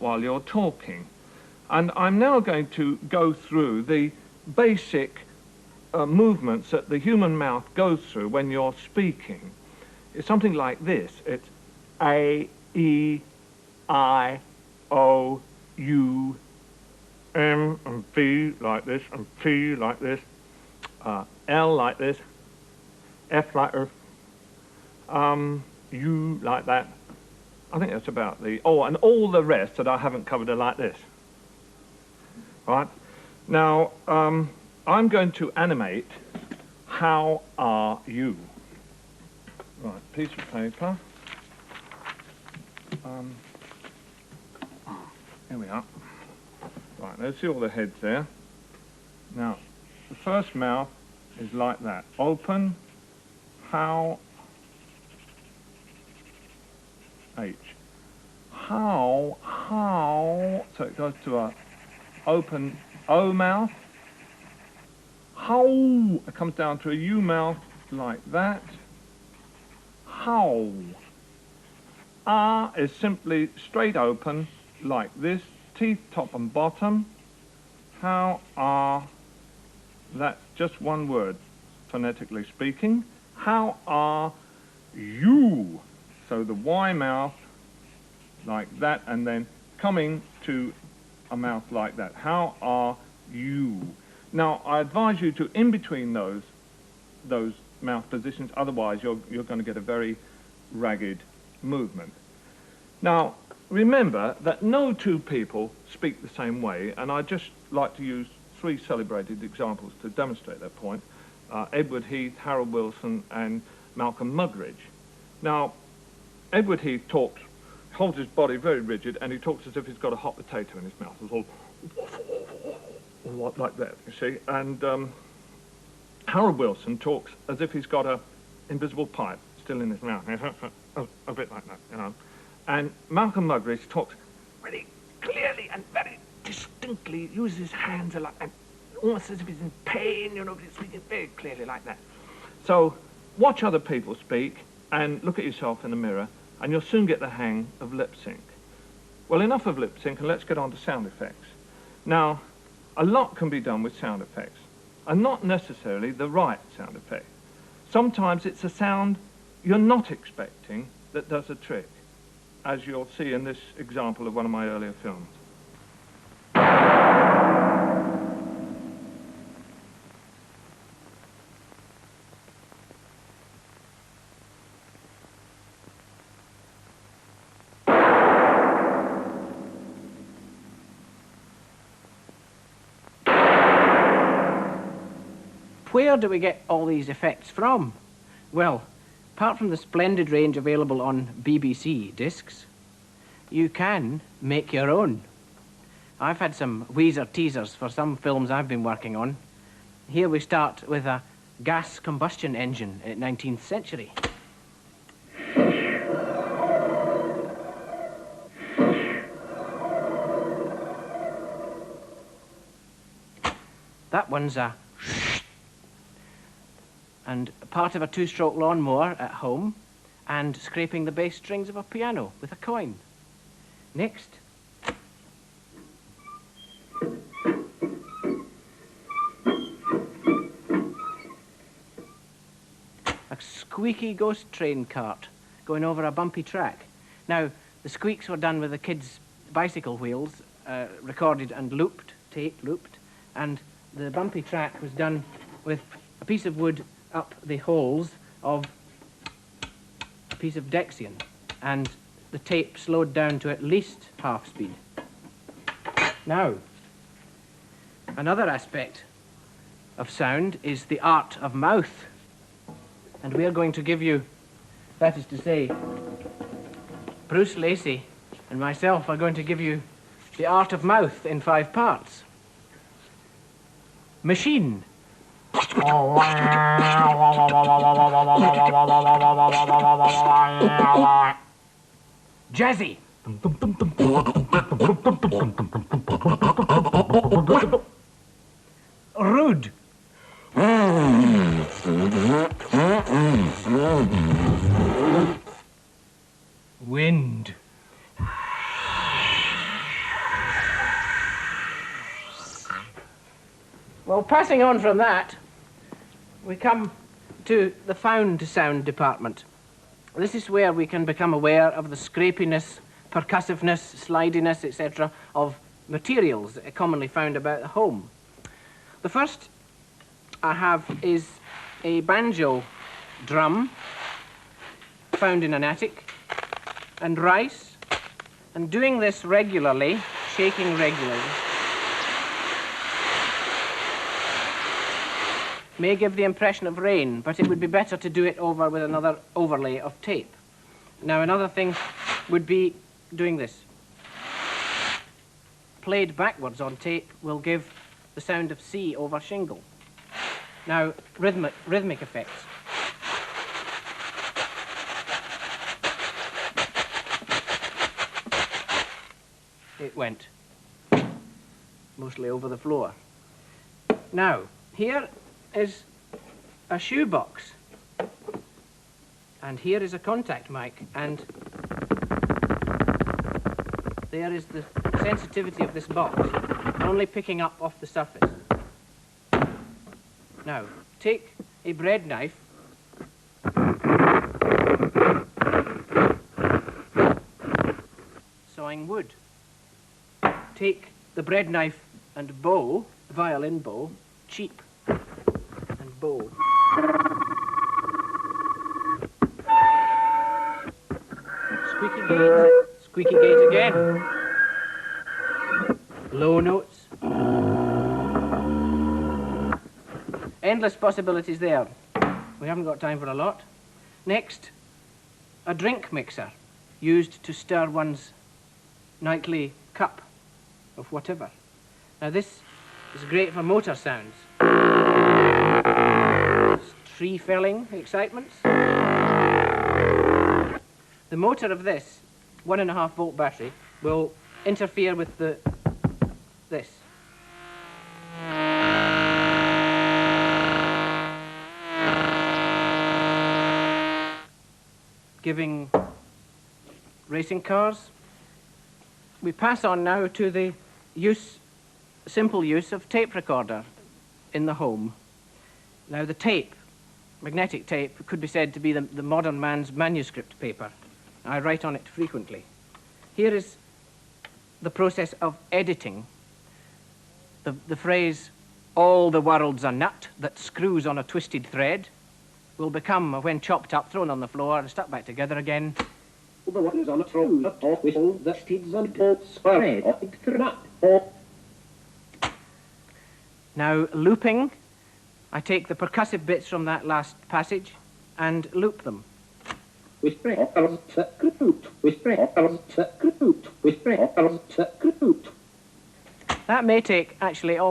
while you're talking. And I'm now going to go through the basic movements that the human mouth goes through when you're speaking. It's something like this. It's A, E, I, O, U, M, and B like this, and P like this, L like this, F like this, U like that. I think that's about the... Oh, and all the rest that I haven't covered are like this. Right? Now, I'm going to animate how are you. Right, piece of paper. Here we are. Right, let's see all the heads there. Now, the first mouth is like that. Open, how, H. How, so it goes to a open O mouth. How, it comes down to a U mouth like that. How. Ah is simply straight open like this, teeth top and bottom. How are, that's just one word, phonetically speaking. How are you? So the Y mouth like that, and then coming to a mouth like that. How are you? Now, I advise you to, in between those mouth positions, otherwise you're going to get a very ragged movement. Now, remember that no two people speak the same way, and I'd just like to use three celebrated examples to demonstrate that point. Edward Heath, Harold Wilson, and Malcolm Muggeridge. Now, Edward Heath talks, holds his body very rigid, and he talks as if he's got a hot potato in his mouth. It's all like that, you see. And Harold Wilson talks as if he's got an invisible pipe still in his mouth. A bit like that, you know. And Malcolm Muggeridge talks very clearly and very distinctly, uses his hands a lot, and almost as if he's in pain, you know, but he's speaking very clearly like that. So watch other people speak and look at yourself in the mirror, and you'll soon get the hang of lip sync. Well, enough of lip sync, and let's get on to sound effects. Now, a lot can be done with sound effects, and not necessarily the right sound effect. Sometimes it's a sound you're not expecting that does a trick, as you'll see in this example of one of my earlier films. Where do we get all these effects from? Well, apart from the splendid range available on BBC discs, you can make your own. I've had some Weezer teasers for some films I've been working on. Here we start with a gas combustion engine in the 19th century. That one's a and part of a two-stroke lawnmower at home, and scraping the bass strings of a piano with a coin. Next. A squeaky ghost train cart going over a bumpy track. Now, the squeaks were done with the kids' bicycle wheels, recorded and looped, tape looped, and the bumpy track was done with a piece of wood up the holes of a piece of Dexion, and the tape slowed down to at least half speed. Now, another aspect of sound is the art of mouth, and we're going to give you, that is to say, Bruce Lacey and myself are going to give you the art of mouth in 5 parts. Machine. Jazzy. Rude. Wind. Well, passing on from that, we come to the found sound department. This is where we can become aware of the scrapiness, percussiveness, slidiness, etc. of materials commonly found about the home. The first I have is a banjo drum found in an attic, and rice, and doing this regularly, shaking regularly, may give the impression of rain, but it would be better to do it over with another overlay of tape. Now, another thing would be doing this. Played backwards on tape will give the sound of C over shingle. Now, rhythmic effects. It went mostly over the floor. Now, here is a shoebox, and here is a contact mic, and there is the sensitivity of this box, only picking up off the surface. Now, take a bread knife sawing wood. Take the bread knife and bow, violin bow, cheap, and bow. Squeaky gate again. Low notes. Endless possibilities there. We haven't got time for a lot. Next, a drink mixer used to stir one's nightly cup of whatever. Now this is great for motor sounds. Tree felling excitements. The motor of this 1.5 volt battery will interfere with this. Giving racing cars. We pass on now to the simple use of tape recorder in the home. Now the tape, magnetic tape, could be said to be the modern man's manuscript paper. I write on it frequently. Here is the process of editing. The phrase, "all the world's a nut that screws on a twisted thread," will become, when chopped up, thrown on the floor and stuck back together again. The ones on a throw, a top whistle, the steeds on boats, spread, Now, looping, I take the percussive bits from that last passage and loop them. That may take, actually, all